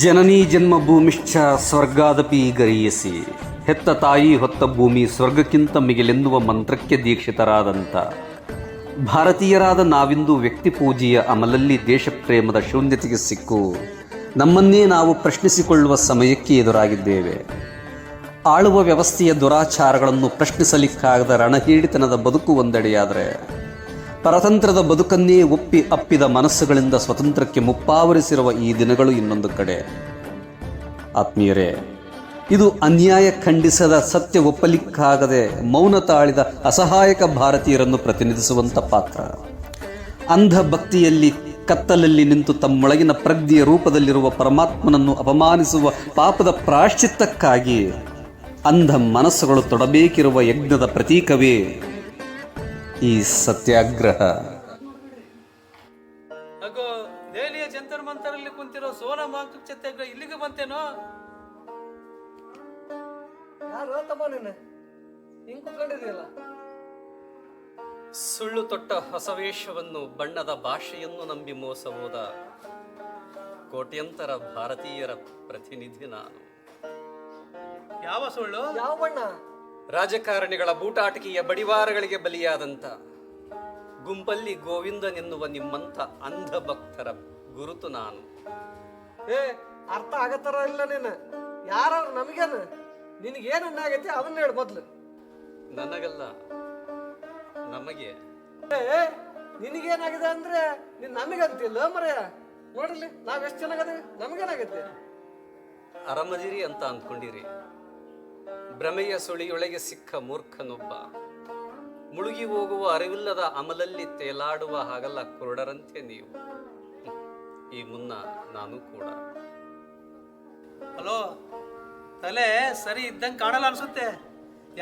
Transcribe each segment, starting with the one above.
ಜನನೀ ಜನ್ಮಭೂಮಿಶ್ಚ ಸ್ವರ್ಗಾದಪಿ ಗರೀಯಸಿ. ಹೆತ್ತ ತಾಯಿ ಹೊತ್ತ ಭೂಮಿ ಸ್ವರ್ಗಕ್ಕಿಂತ ಮಿಗಿಲೆನ್ನುವ ಮಂತ್ರಕ್ಕೆ ದೀಕ್ಷಿತರಾದಂಥ ಭಾರತೀಯರಾದ ನಾವಿಂದು ವ್ಯಕ್ತಿ ಪೂಜೆಯ ಅಮಲಲ್ಲಿ ದೇಶಪ್ರೇಮದ ಶೂನ್ಯತೆಗೆ ಸಿಕ್ಕು ನಮ್ಮನ್ನೇ ನಾವು ಪ್ರಶ್ನಿಸಿಕೊಳ್ಳುವ ಸಮಯಕ್ಕೆ ಎದುರಾಗಿದ್ದೇವೆ. ಆಳುವ ವ್ಯವಸ್ಥೆಯ ದುರಾಚಾರಗಳನ್ನು ಪ್ರಶ್ನಿಸಲಿಕ್ಕಾಗದ ರಣಹೀಡಿತನದ ಬದುಕು ಒಂದೆಡೆಯಾದರೆ, ಪರತಂತ್ರದ ಬದುಕನ್ನೇ ಒಪ್ಪಿ ಅಪ್ಪಿದ ಮನಸ್ಸುಗಳಿಂದ ಸ್ವತಂತ್ರಕ್ಕೆ ಮುಪ್ಪಾವರಿಸಿರುವ ಈ ದಿನಗಳು ಇನ್ನೊಂದು ಕಡೆ. ಆತ್ಮೀಯರೇ, ಇದು ಅನ್ಯಾಯ ಖಂಡಿಸದ, ಸತ್ಯ ಒಪ್ಪಲಿಕ್ಕಾಗದೆ ಮೌನ ತಾಳಿದ ಅಸಹಾಯಕ ಭಾರತೀಯರನ್ನು ಪ್ರತಿನಿಧಿಸುವಂಥ ಪಾತ್ರ. ಅಂಧ ಭಕ್ತಿಯಲ್ಲಿ ಕತ್ತಲಲ್ಲಿ ನಿಂತು ತಮ್ಮೊಳಗಿನ ಪ್ರಜ್ಞೆಯ ರೂಪದಲ್ಲಿರುವ ಪರಮಾತ್ಮನನ್ನು ಅಪಮಾನಿಸುವ ಪಾಪದ ಪ್ರಾಶ್ಚಿತ್ತಕ್ಕಾಗಿ ಅಂಧ ಮನಸ್ಸುಗಳು ತೊಡಬೇಕಿರುವ ಯಜ್ಞದ ಪ್ರತೀಕವೇ ಈ ಸತ್ಯಾಗ್ರಹ. ಅಗೋ, ದೆಹಲಿಯ ಜಂತರ್ ಮಂತರಲ್ಲಿ ಕುಂತಿರೋ ಸೋನಂ ವಾಂಗ್ಚುಕ್ ಸತ್ಯಾಗ್ರಹ ಇಲ್ಲಿಗೆ ಬಂತೇನೋ? ಯಾರು ತಮ್ಮ ನೀನು ಹಿಂಗ್ ಕುತ್ಕೊಂಡಿದೆಯಲ್ಲ? ಸುಳ್ಳು ತೊಟ್ಟ ಹೊಸ ವೇಷವನ್ನು, ಬಣ್ಣದ ಭಾಷೆಯನ್ನು ನಂಬಿ ಮೋಸ ಹೋದ ಕೋಟ್ಯಂತರ ಭಾರತೀಯರ ಪ್ರತಿನಿಧಿ ನಾನು. ಯಾವ ಸುಳ್ಳು? ಯಾವ ಬಣ್ಣ? ರಾಜಕಾರಣಿಗಳ ಬೂಟಾಟಿಕೆಯ ಬಡಿವಾರಗಳಿಗೆ ಬಲಿಯಾದಂಥ, ಗುಂಪಲ್ಲಿ ಗೋವಿಂದನೆನ್ನುವ ನಿಮ್ಮಂಥ ಅಂಧ ಭಕ್ತರ ಗುರುತು ನಾನು. ಅರ್ಥ ಆಗತ್ತಾರ ಇಲ್ಲ ನೀನು? ಯಾರು ನಮಗೇನು? ನಿನಗೇನು ಆಗೈತಿ ಅದನ್ನ ಹೇಳಿ ಮೊದ್ಲು. ನನಗಲ್ಲ, ನಮಗೆ. ನಿನಗೇನಾಗಿದೆ ಅಂದ್ರೆ ನೀನ್ ನಮಗಂತಿಲ್ಲ ಮರೆಯ. ನೋಡ್ಲಿ ನಾವ್ ಎಷ್ಟು ಚೆನ್ನಾಗದೇವಿ, ನಮಗೇನಾಗೈತಿ? ಅರಮದಿರಿ ಅಂತ ಅಂದ್ಕೊಂಡಿರಿ. ಭ್ರಮೆಯ ಸುಳಿಯೊಳಗೆ ಸಿಕ್ಕ ಮೂರ್ಖನೊಬ್ಬ, ಮುಳುಗಿ ಹೋಗುವ ಅರಿವಿಲ್ಲದ ಅಮಲಲ್ಲಿ ತೇಲಾಡುವ ಹಾಗಲ್ಲ ಕುರುಡರಂತೆ ನೀವು. ಈ ಮುನ್ನ ನಾನು ಕೂಡ. ಹಲೋ, ತಲೆ ಸರಿ ಇದ್ದಂಗೆ ಕಾಣಲ್ಲ ಅನ್ಸುತ್ತೆ.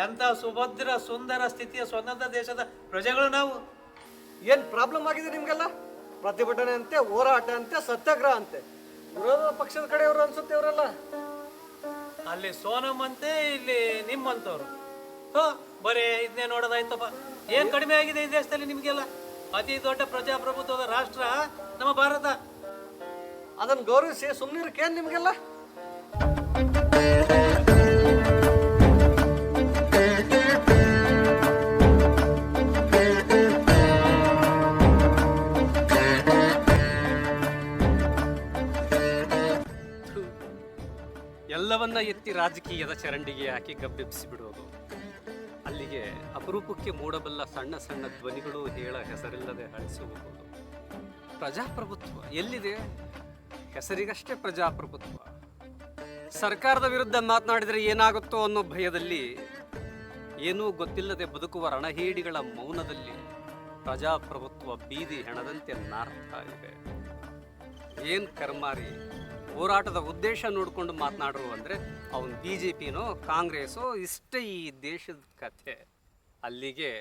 ಎಂತ ಸುಭದ್ರ ಸುಂದರ ಸ್ಥಿತಿಯ ಸ್ವತಂತ್ರ ದೇಶದ ಪ್ರಜೆಗಳು ನಾವು. ಏನ್ ಪ್ರಾಬ್ಲಮ್ ಆಗಿದೆ ನಿಮ್ಗೆಲ್ಲ? ಪ್ರತಿಭಟನೆ ಅಂತೆ, ಹೋರಾಟ ಅಂತೆ, ಸತ್ಯಾಗ್ರಹ ಅಂತೆ. ವಿರೋಧ ಪಕ್ಷದ ಕಡೆಯವರು ಅನ್ಸುತ್ತೆ ಇವರೆಲ್ಲ. ಅಲ್ಲಿ ಸೋನಂ ಅಂತೆ, ಇಲ್ಲಿ ನಿಮ್ಮಂತವ್ರು. ಬರೀ ಇದನ್ನೇ ನೋಡೋದಾಯ್ತಪ್ಪ. ಏನ್ ಕಡಿಮೆ ಆಗಿದೆ ಈ ದೇಶದಲ್ಲಿ ನಿಮ್ಗೆಲ್ಲ? ಅತಿ ದೊಡ್ಡ ಪ್ರಜಾಪ್ರಭುತ್ವದ ರಾಷ್ಟ್ರ ನಮ್ಮ ಭಾರತ. ಅದನ್ನ ಗೌರವಿಸಿ ಸುಮ್ನಿರಕ್ಕೇನ್ ನಿಮ್ಗೆಲ್ಲ? ಎಲ್ಲವನ್ನ ಎತ್ತಿ ರಾಜಕೀಯದ ಚರಂಡಿಗೆ ಹಾಕಿ ಗಬ್ಬೆಬ್ಬಿಸಿಬಿಡೋದು. ಅಲ್ಲಿಗೆ ಅಪರೂಪಕ್ಕೆ ಮೂಡಬಲ್ಲ ಸಣ್ಣ ಸಣ್ಣ ಧ್ವನಿಗಳು ಹೇಳ ಹೆಸರಿಲ್ಲದೆ ಅಳಿಸಿ ಹೋಗೋದು. ಪ್ರಜಾಪ್ರಭುತ್ವ ಎಲ್ಲಿದೆ? ಹೆಸರಿಗಷ್ಟೇ ಪ್ರಜಾಪ್ರಭುತ್ವ. ಸರ್ಕಾರದ ವಿರುದ್ಧ ಮಾತನಾಡಿದರೆ ಏನಾಗುತ್ತೋ ಅನ್ನೋ ಭಯದಲ್ಲಿ, ಏನೂ ಗೊತ್ತಿಲ್ಲದೆ ಬದುಕುವ ರಣಹೇಡಿಗಳ ಮೌನದಲ್ಲಿ ಪ್ರಜಾಪ್ರಭುತ್ವ ಬೀದಿ ಹೆಣದಂತೆ ನಾರ್ತಾ ಇದೆ. ಏನ್ ಕರ್ಮಾರಿ, ಹೋರಾಟದ ಉದ್ದೇಶ ನೋಡಿಕೊಂಡು ಮಾತನಾಡ್ರು ಅಂದ್ರೆ ಅವನು BJPನೋ ಕಾಂಗ್ರೆಸ್ಸೋ, ಇಷ್ಟೇ ಈ ದೇಶದ ಕಥೆ. ಅಲ್ಲಿಗೆ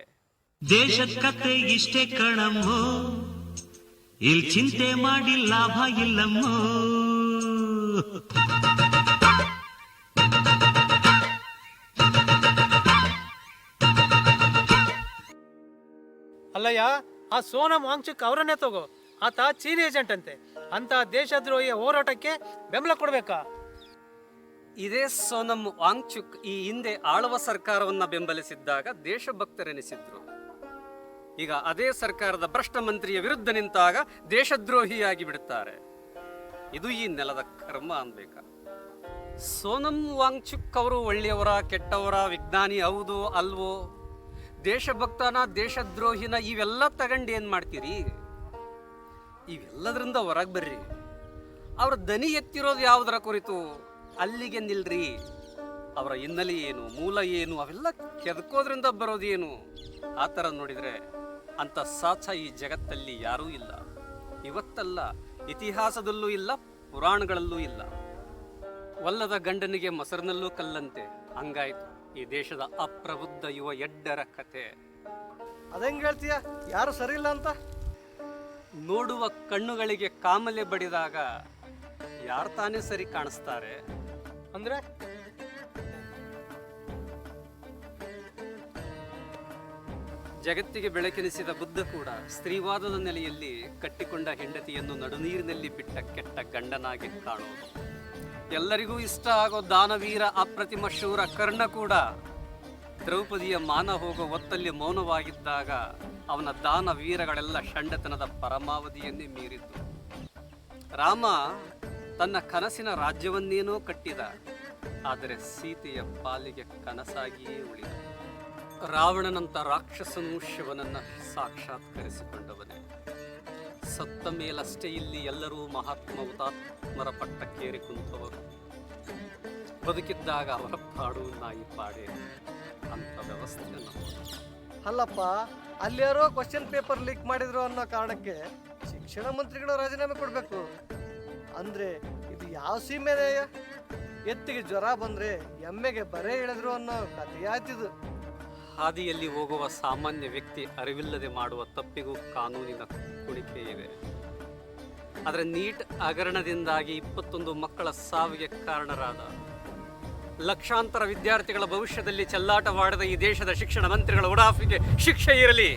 ದೇಶದ ಕತೆ ಇಷ್ಟೇ ಕಣಮ್ಮೋ, ಇಲ್ಲಿ ಚಿಂತೆ ಮಾಡಿ ಲಾಭ ಇಲ್ಲಮ್ಮೋ. ಅಲ್ಲಯ್ಯ, ಆ ಸೋನಂ ವಾಂಗ್ಚುಕ್ ಅವರನ್ನೇ ತಗೋ. ಆತ ಚೀನಿ ಏಜೆಂಟ್ ಅಂತೆ. ಅಂತ ದೇಶದ್ರೋಹಿಯ ಹೋರಾಟಕ್ಕೆ ಬೆಂಬಲ ಕೊಡ್ಬೇಕಾ? ಇದೇ ಸೋನಂ ವಾಂಗ್ಚುಕ್ ಈ ಹಿಂದೆ ಆಳುವ ಸರ್ಕಾರವನ್ನ ಬೆಂಬಲಿಸಿದ್ದಾಗ ದೇಶಭಕ್ತರೆನಿಸಿದ್ರು. ಈಗ ಅದೇ ಸರ್ಕಾರದ ಭ್ರಷ್ಟ ಮಂತ್ರಿಯ ವಿರುದ್ಧ ನಿಂತಾಗ ದೇಶದ್ರೋಹಿಯಾಗಿ ಬಿಡುತ್ತಾರೆ. ಇದು ಈ ನೆಲದ ಕರ್ಮ ಅನ್ಬೇಕಾ? ಸೋನಂ ವಾಂಗ್ಚುಕ್ ಅವರು ಒಳ್ಳೆಯವರ ಕೆಟ್ಟವರ, ವಿಜ್ಞಾನಿ ಹೌದು ಅಲ್ವೋ, ದೇಶಭಕ್ತನ ದೇಶದ್ರೋಹಿನ ಇವೆಲ್ಲ ತಗೊಂಡು ಏನ್ ಮಾಡ್ತೀರಿ? ಇವೆಲ್ಲದರಿಂದ ಹೊರಗೆ ಬರ್ರಿ. ಅವರ ದನಿ ಎತ್ತಿರೋದು ಯಾವುದರ ಕುರಿತು? ಅಲ್ಲಿಗೆ ನಿಲ್ರಿ. ಅವರ ಹಿನ್ನೆಲೆ ಏನು, ಮೂಲ ಏನು, ಅವೆಲ್ಲ ಕೆದಕೋದ್ರಿಂದ ಬರೋದೇನು? ಆ ಥರ ನೋಡಿದರೆ ಅಂಥ ಸಾಚ ಈ ಜಗತ್ತಲ್ಲಿ ಯಾರೂ ಇಲ್ಲ. ಇವತ್ತಲ್ಲ, ಇತಿಹಾಸದಲ್ಲೂ ಇಲ್ಲ, ಪುರಾಣಗಳಲ್ಲೂ ಇಲ್ಲ. ಒಲ್ಲದ ಗಂಡನಿಗೆ ಮೊಸರಿನಲ್ಲೂ ಕಲ್ಲಂತೆ ಹಂಗಾಯ್ತು ಈ ದೇಶದ ಅಪ್ರಬುದ್ಧ ಯುವ ಎಡ್ಡರ ಕತೆ. ಅದಂಗೆ ಹೇಳ್ತೀಯ? ಯಾರು ಸರಿ ಇಲ್ಲ ಅಂತ? ನೋಡುವ ಕಣ್ಣುಗಳಿಗೆ ಕಾಮಲೆ ಬಡಿದಾಗ ಯಾರು ತಾನೇ ಸರಿ ಕಾಣಿಸ್ತಾರೆ? ಅಂದ್ರೆ ಜಗತ್ತಿಗೆ ಬೆಳಕೆನಿಸಿದ ಬುದ್ಧ ಕೂಡ ಸ್ತ್ರೀವಾದದ ನೆಲೆಯಲ್ಲಿ ಕಟ್ಟಿಕೊಂಡ ಹೆಂಡತಿಯನ್ನು ನಡುನೀರಿನಲ್ಲಿ ಬಿಟ್ಟ ಕೆಟ್ಟ ಗಂಡನಾಗಿ ಕಾಣೋದು. ಎಲ್ಲರಿಗೂ ಇಷ್ಟ ಆಗೋ ದಾನವೀರ ಅಪ್ರತಿಮ ಶೂರ ಕರ್ಣ ಕೂಡ ದ್ರೌಪದಿಯ ಮಾನ ಹೋಗೋ ಹೊತ್ತಲ್ಲಿ ಮೌನವಾಗಿದ್ದಾಗ ಅವನ ದಾನವೀರಗಳೆಲ್ಲ ಷಂಡತನದ ಪರಮಾವಧಿಯನ್ನೇ ಮೀರಿದ್ದು. ರಾಮ ತನ್ನ ಕನಸಿನ ರಾಜ್ಯವನ್ನೇನೋ ಕಟ್ಟಿದ, ಆದರೆ ಸೀತೆಯ ಪಾಲಿಗೆ ಕನಸಾಗಿಯೇ ಉಳಿದ. ರಾವಣನಂತ ರಾಕ್ಷಸನು ಶಿವನನ್ನ ಸಾಕ್ಷಾತ್ಕರಿಸಿಕೊಂಡವನೇ. ಸತ್ತ ಮೇಲಷ್ಟೇ ಇಲ್ಲಿ ಎಲ್ಲರೂ ಮಹಾತ್ಮ ಹುತಾತ್ಮರ ಪಟ್ಟಕ್ಕೇರಿ ಕುಂತವರು. ಬದುಕಿದ್ದಾಗ ಅವರ ಪಾಡು ನಾಯಿ ಪಾಡೆ ಅಂತ ವ್ಯವಸ್ಥೆ ನಮ್ಮದು. ಅಲ್ಲಪ್ಪ, ಅಲ್ಲಿ ಯಾರೋ ಕ್ವಶನ್ ಪೇಪರ್ ಲೀಕ್ ಮಾಡಿದ್ರು ಅನ್ನೋ ಕಾರಣಕ್ಕೆ ಶಿಕ್ಷಣ ಮಂತ್ರಿಗಳು ರಾಜೀನಾಮೆ ಕೊಡಬೇಕು ಅಂದ್ರೆ ಇದು ಯಾವ ಸೀಮೆನೆಯ? ಎತ್ತಿಗೆ ಜ್ವರ ಬಂದ್ರೆ ಎಮ್ಮೆಗೆ ಬರೆ ಇಳಿದ್ರು ಅನ್ನೋ ಕಥೆಯಾಯ್ತಿದು. ಹಾದಿಯಲ್ಲಿ ಹೋಗುವ ಸಾಮಾನ್ಯ ವ್ಯಕ್ತಿ ಅರಿವಿಲ್ಲದೆ ಮಾಡುವ ತಪ್ಪಿಗೂ ಕಾನೂನಿನ ಕುಣಿಕೆ ಇದೆ. ಆದರೆ ನೀಟ್ ಹಗರಣದಿಂದಾಗಿ 21 ಮಕ್ಕಳ ಸಾವಿಗೆ ಕಾರಣರಾದ ಲಕ್ಷಾಂತರ ವಿದ್ಯಾರ್ಥಿಗಳ ಭವಿಷ್ಯದಲ್ಲಿ ಚೆಲ್ಲಾಟವಾಡದ ಈ ದೇಶದ ಶಿಕ್ಷಣ ಮಂತ್ರಿಗಳ ಉಡಾಫಿಗೆ ಶಿಕ್ಷೆ ಇರಲಿ.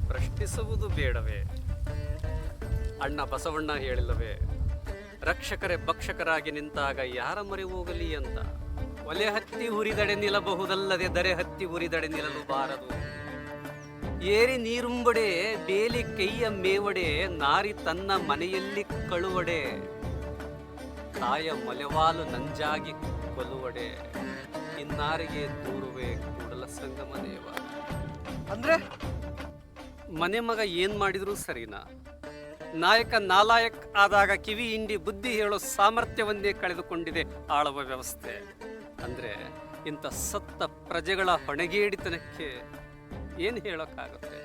ಪ್ರಶ್ನಿಸುವುದು ಬೇಡವೇ? ಅಣ್ಣ ಬಸವಣ್ಣ ಹೇಳಿಲ್ಲವೇ, ರಕ್ಷಕರೇ ಭಕ್ಷಕರಾಗಿ ನಿಂತಾಗ ಯಾರ ಮೊರೆ ಹೋಗಲಿ ಅಂತ. ಒಲೆ ಹತ್ತಿ ಉರಿದಡೆ ನಿಲ್ಲಬಹುದಲ್ಲದೆ ದರೆ ಹತ್ತಿ ಉರಿದಡೆ ನಿಲ್ಲಲು ಬಾರದು. ಏರಿ ನೀರುಂಬಡೆ ಬೇಲಿ ಕೈಯ ಮೇವಡೆ ನಾರಿ ತನ್ನ ಮನೆಯಲ್ಲಿ ಕಳುವಡೆ. ತಾಯ ಮೊಲೆವಾಲು ನಂಜಾಗಿ ಕೊಲುವಡೆ ಇನ್ನಾರಿಗೆ ದೂರುವೆ ಕೂಡಲ ಸಂಗಮ ದೇವ. ಅಂದ್ರೆ ಮನೆ ಮಗ ಏನ್ ಮಾಡಿದ್ರು ಸರಿನಾ? ನಾಯಕ ನಾಲಾಯಕ್ ಆದಾಗ ಕಿವಿ ಹಿಂಡಿ ಬುದ್ಧಿ ಹೇಳೋ ಸಾಮರ್ಥ್ಯವನ್ನೇ ಕಳೆದುಕೊಂಡಿದೆ ಆಳುವ ವ್ಯವಸ್ಥೆ. ಅಂದ್ರೆ ಇಂಥ ಸತ್ತ ಪ್ರಜೆಗಳ ಹೊಣೆಗೇಡಿತನಕ್ಕೆ ಏನು ಹೇಳೋಕ್ಕಾಗುತ್ತೆ?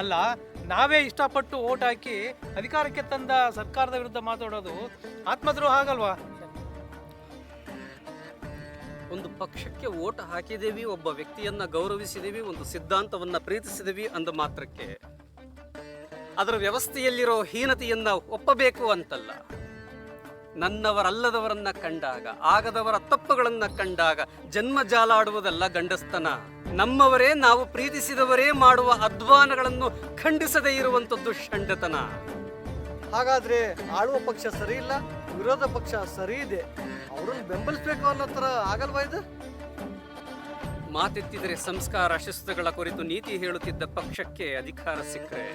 ಅಲ್ಲ, ನಾವೇ ಇಷ್ಟಪಟ್ಟು ಓಟ್ ಹಾಕಿ ಅಧಿಕಾರಕ್ಕೆ ತಂದ ಸರ್ಕಾರದ ವಿರುದ್ಧ ಮಾತಾಡೋದು ಆತ್ಮದ್ರೋಹ ಆಗಲ್ವಾ? ಒಂದು ಪಕ್ಷಕ್ಕೆ ಓಟ್ ಹಾಕಿದೇವಿ, ಒಬ್ಬ ವ್ಯಕ್ತಿಯನ್ನ ಗೌರವಿಸಿದೇವಿ, ಒಂದು ಸಿದ್ಧಾಂತವನ್ನ ಪ್ರೀತಿಸಿದೇವಿ ಅಂದ ಮಾತ್ರಕ್ಕೆ ಅದರ ವ್ಯವಸ್ಥೆಯಲ್ಲಿರೋ ಹೀನತೆಯನ್ನ ಒಪ್ಪಬೇಕು ಅಂತಲ್ಲ. ನನ್ನವರಲ್ಲದವರನ್ನ ಕಂಡಾಗ, ಆಗದವರ ತಪ್ಪುಗಳನ್ನ ಕಂಡಾಗ ಜನ್ಮ ಜಾಲಾಡುವುದಲ್ಲ ಗಂಡಸ್ತನ. ನಮ್ಮವರೇ ನಾವು ಪ್ರೀತಿಸಿದವರೇ ಮಾಡುವ ಅಧ್ವಾನಗಳನ್ನು ಖಂಡಿಸದೇ ಇರುವಂಥದ್ದು ಷಂಡತನ. ಹಾಗಾದ್ರೆ ಆಳುವ ಪಕ್ಷ ಸರಿ ಇಲ್ಲ, ವಿರೋಧ ಪಕ್ಷ ಸರಿ ಇದೆ, ಅವ್ರನ್ನ ಬೆಂಬಲಿಸಬೇಕು ಅನ್ನೋ ತರ ಆಗಲ್ವಾ ಇದು? ಮಾತೆತ್ತಿದರೆ ಸಂಸ್ಕಾರ ಶಿಸ್ತುಗಳ ಕುರಿತು ನೀತಿ ಹೇಳುತ್ತಿದ್ದ ಪಕ್ಷಕ್ಕೆ ಅಧಿಕಾರ ಸಿಕ್ಕರೆ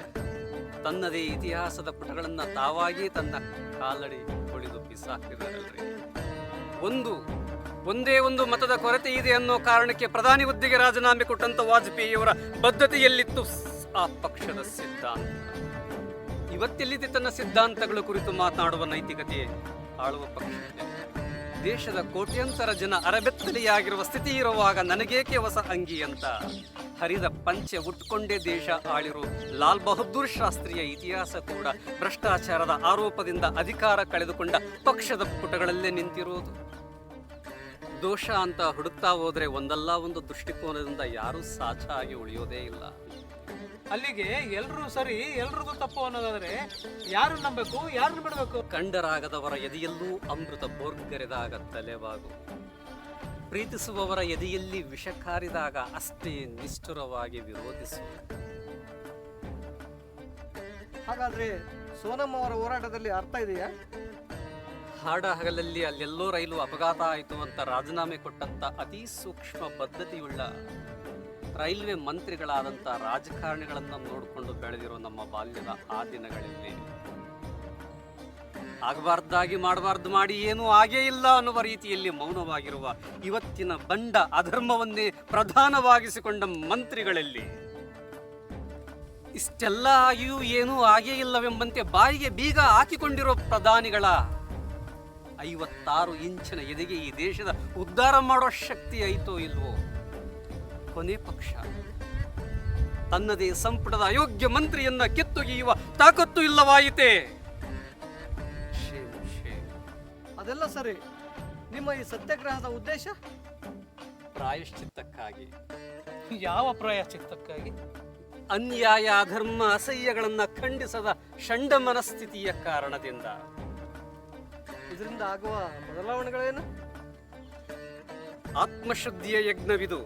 ತನ್ನದೇ ಇತಿಹಾಸದ ಪುಟಗಳನ್ನ ತಾವಾಗಿ ತನ್ನ ಕಾಲಡಿ ಹೊಳಿದು ಬಿಸಾಕಿದಾರಲ್ರಿ. ಒಂದೇ ಒಂದು ಮತದ ಕೊರತೆ ಇದೆ ಅನ್ನೋ ಕಾರಣಕ್ಕೆ ಪ್ರಧಾನಿ ಹುದ್ದೆಗೆ ರಾಜೀನಾಮೆ ಕೊಟ್ಟಂತ ವಾಜಪೇಯಿಯವರ ಬದ್ಧತೆಯಲ್ಲಿತ್ತು ಆ ಪಕ್ಷದ ಸಿದ್ಧಾಂತ. ಇವತ್ತೆಲ್ಲಿದೆ ತನ್ನ ಸಿದ್ಧಾಂತಗಳ ಕುರಿತು ಮಾತನಾಡುವ ನೈತಿಕತೆ ಆಳುವ ಪಕ್ಷಕ್ಕೆ? ದೇಶದ ಕೋಟ್ಯಂತರ ಜನ ಅರಬೆತ್ತಲೆಯಾಗಿರುವ ಸ್ಥಿತಿ ಇರುವಾಗ ನನಗೇಕೆ ಹೊಸ ಅಂಗಿ ಅಂತ ಹರಿದ ಪಂಚೆ ಉಟ್ಕೊಂಡೇ ದೇಶ ಆಳಿರೋ ಲಾಲ್ ಬಹದ್ದೂರ್ ಶಾಸ್ತ್ರಿಯ ಇತಿಹಾಸ ಕೂಡ ಭ್ರಷ್ಟಾಚಾರದ ಆರೋಪದಿಂದ ಅಧಿಕಾರ ಕಳೆದುಕೊಂಡ ಪಕ್ಷದ ಪುಟಗಳಲ್ಲೇ ನಿಂತಿರೋದು. ದೋಷ ಅಂತ ಹುಡುಕ್ತಾ ಹೋದ್ರೆ ಒಂದಲ್ಲ ಒಂದು ದೃಷ್ಟಿಕೋನದಿಂದ ಯಾರೂ ಸಾಚ ಆಗಿ ಉಳಿಯೋದೇ ಇಲ್ಲ. ಅಲ್ಲಿಗೆ ಎಲ್ರೂ ಸರಿ ಎಲ್ರದ್ದು ತಪ್ಪು ಅನ್ನೋದಾದ್ರೆ ಯಾರು ನಂಬಬೇಕು, ಯಾರನ್ನು ಬಿಡಬೇಕು? ಕಂಡರಾಗದವರ ಎದೆಯಲ್ಲೂ ಅಮೃತ ಬೋರ್ಗರೆದಾಗ ತಲೆವಾಗು. ಪ್ರೀತಿಸುವವರ ಎದೆಯಲ್ಲಿ ವಿಷ ಕಾರಿದಾಗ ಅಷ್ಟೇ ನಿಷ್ಠುರವಾಗಿ ವಿರೋಧಿಸು. ಹಾಗಾದ್ರೆ ಸೋನಮ್ಮ ಅವರ ಹೋರಾಟದಲ್ಲಿ ಅರ್ಥ ಇದೆಯಾ? ಹಾಡ ಹಗಲಲ್ಲಿ ಅಲ್ಲೆಲ್ಲೋ ರೈಲು ಅಪಘಾತ ಆಯಿತು ಅಂತ ರಾಜೀನಾಮೆ ಕೊಟ್ಟಂತ ಅತಿ ಸೂಕ್ಷ್ಮ ಬದ್ಧತೆಯುಳ್ಳ ರೈಲ್ವೆ ಮಂತ್ರಿಗಳಾದಂಥ ರಾಜಕಾರಣಿಗಳನ್ನ ನೋಡಿಕೊಂಡು ಬೆಳೆದಿರೋ ನಮ್ಮ ಬಾಲ್ಯದ ಆ ದಿನಗಳಲ್ಲಿ ಆಗಬಾರ್ದಾಗಿ ಮಾಡಬಾರ್ದು ಮಾಡಿ ಏನೂ ಆಗೇ ಇಲ್ಲ ಅನ್ನುವ ರೀತಿಯಲ್ಲಿ ಮೌನವಾಗಿರುವ ಇವತ್ತಿನ ಬಂಡ ಅಧರ್ಮವನ್ನೇ ಪ್ರಧಾನವಾಗಿಸಿಕೊಂಡ ಮಂತ್ರಿಗಳಲ್ಲಿ ಇಷ್ಟೆಲ್ಲ ಆಗಿಯೂ ಏನೂ ಆಗೇ ಇಲ್ಲವೆಂಬಂತೆ ಬಾಯಿಗೆ ಬೀಗ ಹಾಕಿಕೊಂಡಿರೋ ಪ್ರಧಾನಿಗಳ 56 ಇಂಚಿನ ಎದೆಗೆ ಈ ದೇಶದ ಉದ್ಧಾರ ಮಾಡೋ ಶಕ್ತಿ ಐತೋ ಇಲ್ವೋ? ಕೊನೆ ಪಕ್ಷ ತನ್ನದೇ ಸಂಪುಟದ ಅಯೋಗ್ಯ ಮಂತ್ರಿಯನ್ನ ಕಿತ್ತೊಗೆಯುವ ತಾಕತ್ತು ಇಲ್ಲವಾಯಿತೆ. ಅದೆಲ್ಲ ಸರಿ, ನಿಮ್ಮ ಈ ಸತ್ಯಾಗ್ರಹದ ಉದ್ದೇಶ? ಪ್ರಾಯಶ್ಚಿತ್ತಕ್ಕಾಗಿ. ಯಾವ ಪ್ರಾಯಶ್ಚಿತ್ತಕ್ಕಾಗಿ? ಅನ್ಯಾಯ, ಅಧರ್ಮ, ಅಸಹ್ಯಗಳನ್ನ ಖಂಡಿಸದ ಷಂಡ ಮನಸ್ಥಿತಿಯ ಕಾರಣದಿಂದ. ಇದರಿಂದ ಆಗುವ ಬದಲಾವಣೆಗಳೇನು? ಆತ್ಮಶುದ್ಧಿಯ ಯಜ್ಞವಿದು.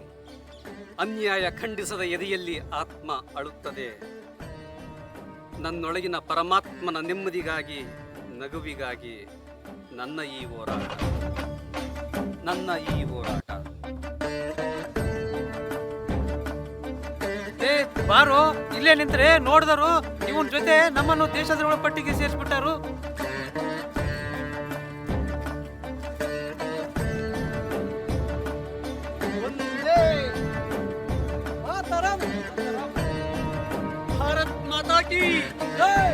ಅನ್ಯಾಯ ಖಂಡಿಸದ ಎದೆಯಲ್ಲಿ ಆತ್ಮ ಅಳುತ್ತದೆ. ನನ್ನೊಳಗಿನ ಪರಮಾತ್ಮನ ನೆಮ್ಮದಿಗಾಗಿ, ನಗುವಿಗಾಗಿ ನನ್ನ ಈ ಹೋರಾಟ ನನ್ನ ಈ ಹೋರಾಟ. ಏ ಬಾರೋ, ಇಲ್ಲೇ ನಿಂತ್ರೆ ನೋಡಿದರು ಇವನ್ ಜೊತೆ ನಮ್ಮನ್ನು ದೇಶದ್ರೋಹ ಪಟ್ಟಿಗೆ ಸೇರಿಸ್ಬಿಟ್ಟಾರು. ಒಂದೇ ಮಾತರಂ. ಭಾರತ್ ಮಾತಾ ಕೀ ಜೈ.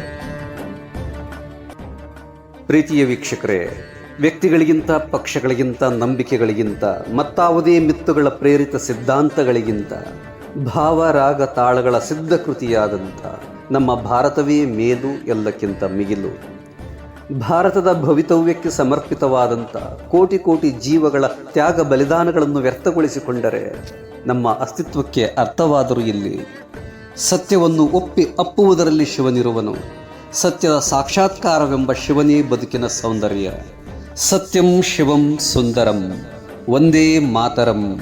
ಪ್ರೀತಿಯ ವೀಕ್ಷಕರೇ, ವ್ಯಕ್ತಿಗಳಿಗಿಂತ, ಪಕ್ಷಗಳಿಗಿಂತ, ನಂಬಿಕೆಗಳಿಗಿಂತ, ಮತ್ತಾವುದೇ ಮಿತ್ತುಗಳ ಪ್ರೇರಿತ ಸಿದ್ಧಾಂತಗಳಿಗಿಂತ ಭಾವ, ರಾಗ, ತಾಳಗಳ ಸಿದ್ಧ ಕೃತಿಯಾದಂಥ ನಮ್ಮ ಭಾರತವೇ ಮೇಲು, ಎಲ್ಲಕ್ಕಿಂತ ಮಿಗಿಲು. ಭಾರತದ ಭವಿತವ್ಯಕ್ಕೆ ಸಮರ್ಪಿತವಾದಂಥ ಕೋಟಿ ಕೋಟಿ ಜೀವಗಳ ತ್ಯಾಗ ಬಲಿದಾನಗಳನ್ನು ವ್ಯರ್ಥಗೊಳಿಸಿಕೊಂಡರೆ ನಮ್ಮ ಅಸ್ತಿತ್ವಕ್ಕೆ ಅರ್ಥವಾದರೂ ಇಲ್ಲಿ. ಸತ್ಯವನ್ನು ಒಪ್ಪಿ ಅಪ್ಪುವುದರಲ್ಲಿ ಶಿವನಿರುವನು. ಸತ್ಯದ ಸಾಕ್ಷಾತ್ಕಾರವೆಂಬ ಶಿವನೇ ಬದುಕಿನ ಸೌಂದರ್ಯ. ಸತ್ಯಂ ಶಿವಂ ಸುಂದರಂ. ವಂದೇ ಮಾತರಂ.